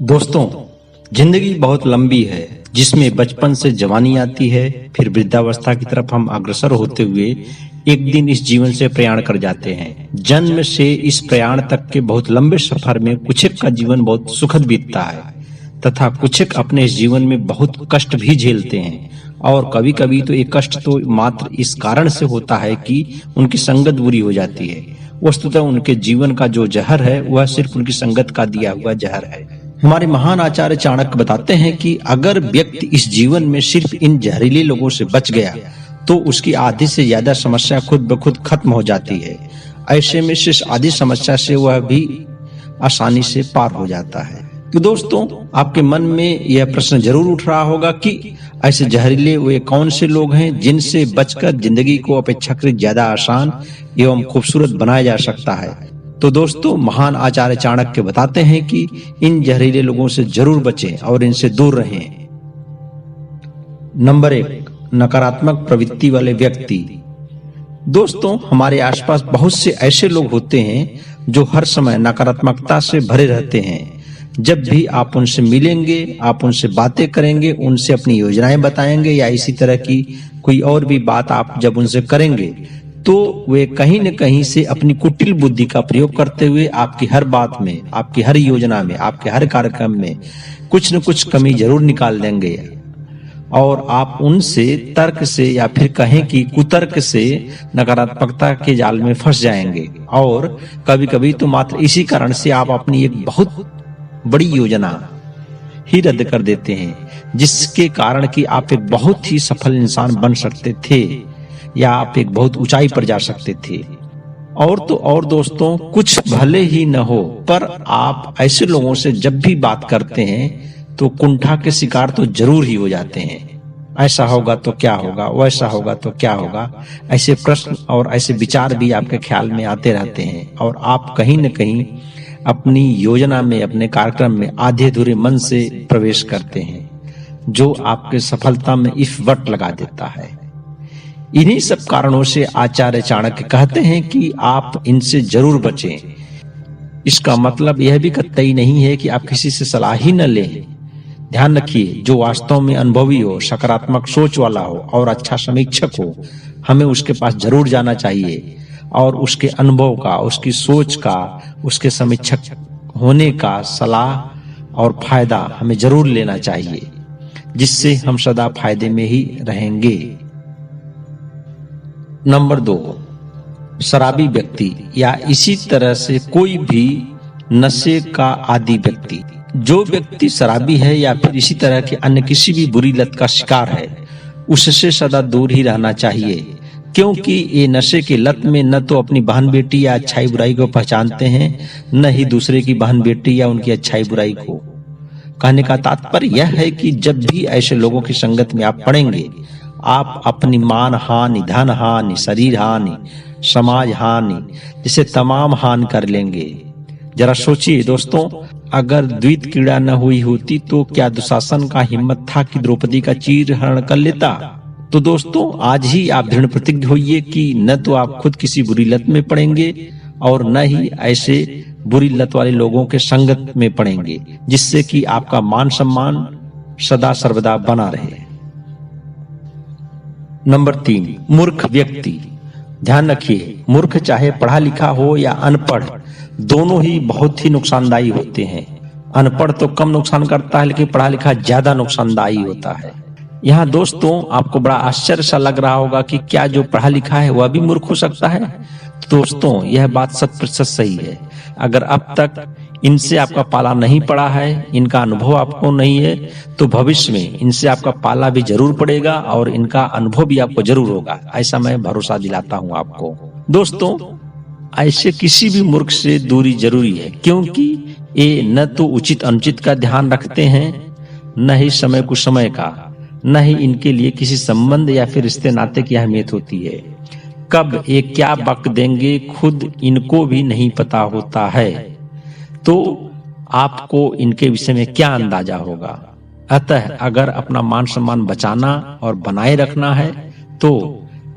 दोस्तों, जिंदगी बहुत लंबी है जिसमें बचपन से जवानी आती है, फिर वृद्धावस्था की तरफ हम अग्रसर होते हुए एक दिन इस जीवन से प्रयाण कर जाते हैं। जन्म से इस प्रयाण तक के बहुत लंबे सफर में कुछेक का जीवन बहुत सुखद बीतता है तथा कुछेक अपने इस जीवन में बहुत कष्ट भी झेलते हैं। और कभी कभी तो ये कष्ट तो मात्र इस कारण से होता है कि उनकी संगत बुरी हो जाती है। वस्तुतः उनके जीवन का जो जहर है वह सिर्फ उनकी संगत का दिया हुआ जहर है। हमारे महान आचार्य चाणक्य बताते हैं कि अगर व्यक्ति इस जीवन में सिर्फ इन जहरीले लोगों से बच गया तो उसकी आधी से ज्यादा समस्या खुद ब खुद खत्म हो जाती है। ऐसे में शेष आधी समस्या से वह भी आसानी से पार हो जाता है। तो दोस्तों, आपके मन में यह प्रश्न जरूर उठ रहा होगा कि ऐसे जहरीले वे कौन से लोग हैं जिनसे बचकर जिंदगी को अपेक्षाकृत ज्यादा आसान एवं खूबसूरत बनाया जा सकता है। तो दोस्तों, महान आचार्य चाणक्य बताते हैं कि इन जहरीले लोगों से जरूर बचें और इनसे दूर रहें। नंबर 1, नकारात्मक प्रवृत्ति वाले व्यक्ति। दोस्तों, हमारे आसपास बहुत से ऐसे लोग होते हैं जो हर समय नकारात्मकता से भरे रहते हैं। जब भी आप उनसे मिलेंगे, आप उनसे बातें करेंगे, उनसे अपनी योजनाएं बताएंगे या इसी तरह की कोई और भी बात आप जब उनसे करेंगे तो वे कहीं न कहीं से अपनी कुटिल बुद्धि का प्रयोग करते हुए आपकी हर बात में, आपकी हर योजना में, आपके हर कार्यक्रम में कुछ न कुछ कमी जरूर निकाल देंगे और आप उनसे तर्क से या फिर कहें कि कुतर्क से नकारात्मकता के जाल में फंस जाएंगे। और कभी-कभी तो मात्र इसी कारण से आप अपनी एक बहुत बड़ी योजना ही रद्द कर देते हैं, जिसके कारण कि आप एक बहुत ही सफल इंसान बन सकते थे या आप एक बहुत ऊंचाई पर जा सकते थे। और तो और दोस्तों, कुछ भले ही न हो पर आप ऐसे लोगों से जब भी बात करते हैं तो कुंठा के शिकार तो जरूर ही हो जाते हैं। ऐसा होगा तो क्या होगा, वैसा होगा तो क्या होगा, ऐसे प्रश्न और ऐसे विचार भी आपके ख्याल में आते रहते हैं और आप कहीं न कहीं अपनी योजना में, अपने कार्यक्रम में आधे अधूरे मन से प्रवेश करते हैं, जो आपके सफलता में इफ़ लगा देता है। इन्हीं सब कारणों से आचार्य चाणक्य कहते हैं कि आप इनसे जरूर बचें। इसका मतलब यह भी कतई नहीं है कि आप किसी से सलाह ही न लें। ध्यान रखिए, जो वास्तव में अनुभवी हो, सकारात्मक सोच वाला हो और अच्छा समीक्षक हो, हमें उसके पास जरूर जाना चाहिए और उसके अनुभव का, उसकी सोच का, उसके समीक्षक होने का सलाह और फायदा हमें जरूर लेना चाहिए, जिससे हम सदा फायदे में ही रहेंगे। नंबर 2, शराबी व्यक्ति या इसी तरह से कोई भी नशे का आदी व्यक्ति। जो व्यक्ति शराबी है या फिर इसी तरह के अन्य किसी भी बुरी लत का शिकार है, उससे सदा दूर ही रहना चाहिए, क्योंकि ये नशे की लत में न तो अपनी बहन बेटी या अच्छाई बुराई को पहचानते हैं, न ही दूसरे की बहन बेटी या उनकी अच्छाई बुराई को। कहने का तात्पर्य यह है कि जब भी ऐसे लोगों की संगत में आप पड़ेंगे, आप अपनी मान हानि, धन हानि, शरीर हानि, समाज हानि जैसे तमाम हानि कर लेंगे। जरा सोचिए दोस्तों, अगर द्वित क्रीड़ा न हुई होती तो क्या दुशासन का हिम्मत था कि द्रौपदी का चीर हरण कर लेता? तो दोस्तों, आज ही आप दृढ़ प्रतिज्ञ होइए कि न तो आप खुद किसी बुरी लत में पड़ेंगे और न ही ऐसे बुरी लत वाले लोगों के संगत में पड़ेंगे, जिससे कि आपका मान सम्मान सदा सर्वदा बना रहे। नंबर 3, मूर्ख व्यक्ति। ध्यान रखिए, मूर्ख चाहे पढ़ा लिखा हो या अनपढ़, दोनों ही बहुत ही नुकसानदायी होते हैं। अनपढ़ तो कम नुकसान करता है, लेकिन पढ़ा लिखा ज्यादा नुकसानदायी होता है। यहाँ दोस्तों, आपको बड़ा आश्चर्य सा लग रहा होगा कि क्या जो पढ़ा लिखा है वह भी मूर्ख हो सकता है? दोस्तों, यह बात 100% सही है। अगर अब तक इनसे आपका पाला नहीं पड़ा है, इनका अनुभव आपको नहीं है, तो भविष्य में इनसे आपका पाला भी जरूर पड़ेगा और इनका अनुभव भी आपको जरूर होगा। ऐसा मैं भरोसा दिलाता हूँ आपको। दोस्तों, ऐसे किसी भी मूर्ख से दूरी जरूरी है, क्योंकि ये न तो उचित अनुचित का ध्यान रखते हैं, न ही समय कुसमय का, न ही इनके लिए किसी संबंध या फिर रिश्ते नाते की अहमियत होती है। कब ये क्या बक देंगे खुद इनको भी नहीं पता होता है, तो आपको इनके विषय में क्या अंदाजा होगा। अतः अगर अपना मान सम्मान बचाना और बनाए रखना है तो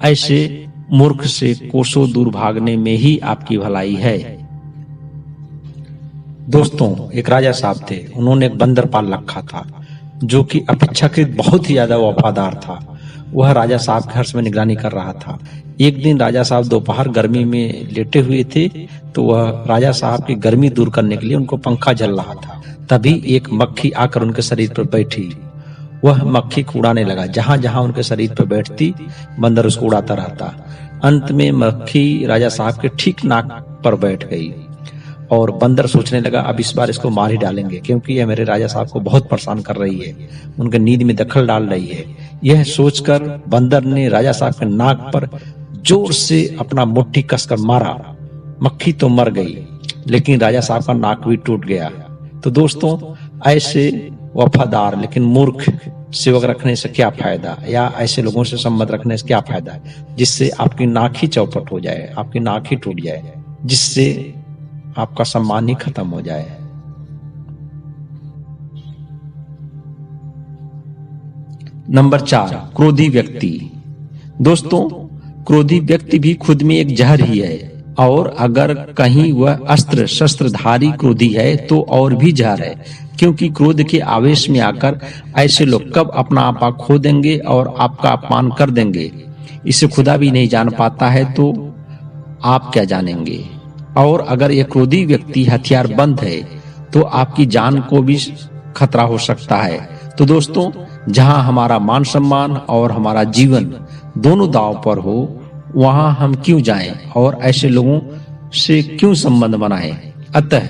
ऐसे मूर्ख से कोसों दूर भागने में ही आपकी भलाई है। दोस्तों, एक राजा साहब थे। उन्होंने एक बंदर पाल रखा था जो कि अपेक्षाकृत बहुत ही ज्यादा वफादार था। वह राजा साहब के हर समय निगरानी कर रहा था। एक दिन राजा साहब दोपहर गर्मी में लेटे हुए थे, तो वह राजा साहब की गर्मी दूर करने के लिए उनको पंखा झल रहा था। तभी एक मक्खी आकर उनके शरीर पर बैठी। वह मक्खी को उड़ाने लगा। जहां जहां उनके शरीर पर बैठती, बंदर उसको उड़ाता रहता। अंत में मक्खी राजा साहब के ठीक नाक पर बैठ गई और बंदर सोचने लगा, अब इस बार इसको मार ही डालेंगे, क्योंकि यह मेरे राजा साहब को बहुत परेशान कर रही है, उनके नींद में दखल डाल रही है। यह सोचकर बंदर ने राजा साहब के नाक पर जोर से अपना मुट्ठी कसकर मारा। मक्खी तो मर गई, लेकिन राजा साहब का नाक भी टूट गया। तो दोस्तों, ऐसे वफादार लेकिन मूर्ख सेवक रखने से क्या फायदा, या ऐसे लोगों से संबंध रखने से क्या फायदा जिससे आपकी नाक ही चौपट हो जाए, आपकी नाक ही टूट जाए, जिससे आपका सम्मान ही खत्म हो जाए। नंबर 4, क्रोधी व्यक्ति। दोस्तों, क्रोधी व्यक्ति भी खुद में एक जहर ही है, और अगर कहीं वह अस्त्र शस्त्रधारी क्रोधी है तो और भी जहर है, क्योंकि क्रोध के आवेश में आकर ऐसे लोग कब अपना आपा खो देंगे और आपका अपमान कर देंगे, इसे खुदा भी नहीं जान पाता है, तो आप क्या जानेंगे। और अगर यह क्रोधी व्यक्ति हथियार बंद है तो आपकी जान को भी खतरा हो सकता है। तो दोस्तों, जहां हमारा मान सम्मान और हमारा जीवन दोनों दांव पर हो, वहां हम क्यों जाएं और ऐसे लोगों से क्यों संबंध बनाएं। अतः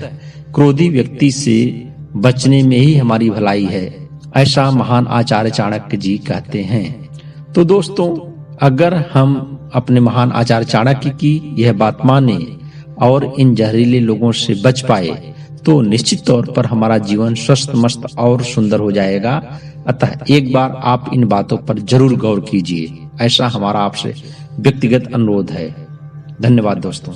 क्रोधी व्यक्ति से बचने में ही हमारी भलाई है, ऐसा महान आचार्य चाणक्य जी कहते हैं। तो दोस्तों, अगर हम अपने महान आचार्य चाणक्य की यह बात माने और इन जहरीले लोगों से बच पाए, तो निश्चित तौर पर हमारा जीवन स्वस्थ मस्त और सुंदर हो जाएगा। अतः एक बार आप इन बातों पर जरूर गौर कीजिए, ऐसा हमारा आपसे व्यक्तिगत अनुरोध है। धन्यवाद दोस्तों।